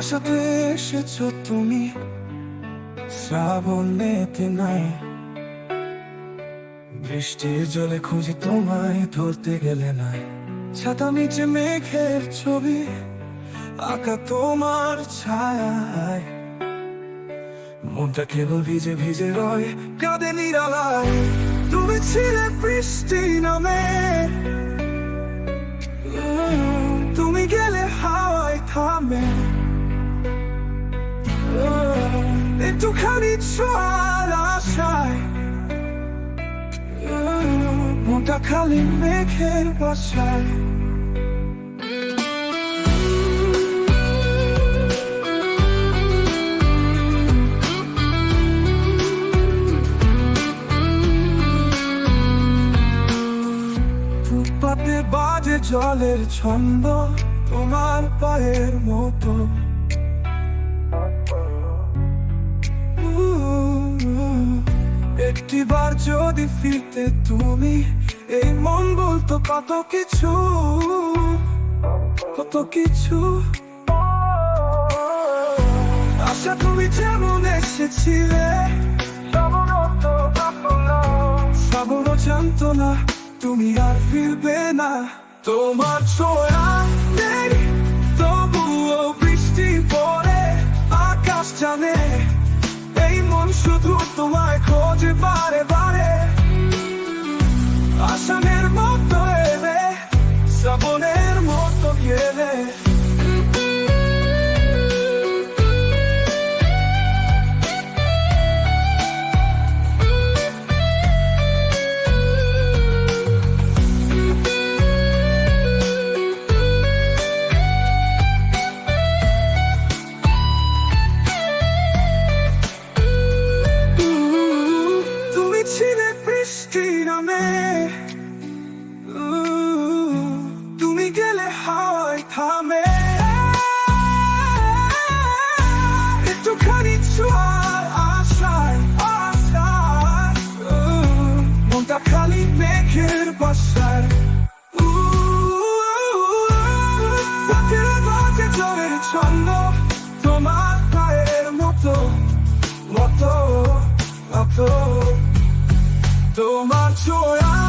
আশাতে এসেছো তুমি, শ্রাবণেতে নাই। বৃষ্টির জলে খুঁজি তোমায়, ধরতে গেলে নাই। ছাতা নিচে মেঘের ছবি আঁকা তোমার ছায়ায়। মনটা কেবল ভিজে ভিজে রয়, কাঁদে নিরালায়। তুমি ছিলে বৃষ্টি নামে, তুমি গেলে হাওয়ায় থামে। একটুখানি ছোঁয়ার আশায় মনটা খালি মেঘের বাসায়। ফুটপাতে বাজে জলের ছন্দ, তোমার পায়ের মতো। একটিবার যদি ফিরতে তুমি, এই মন বলতো কত কিছু, কত কিছু। আশা তুমি যেমন এসেছিলে, শ্রাবণও জানতো না তুমি আর ফিরবে না। তোমার ছোঁয়া নেই, তবুও বৃষ্টি পড়ে আকাশ জানে। এই মন শুধু তোমায় খোঁজে বারে বারে। আষাঢ়ের মতো এলে, শ্রাবণের মতো গেলে। তুমি গেলে হাওয়ায় থামে। একটুখানি ছোঁয়ার আশায় আশায় মনটা খালি মেঘের বাসায়। বাজে জলের ছন্দ, তোমার পায়ের মতো মতো মতো। তোমার ছোঁয়া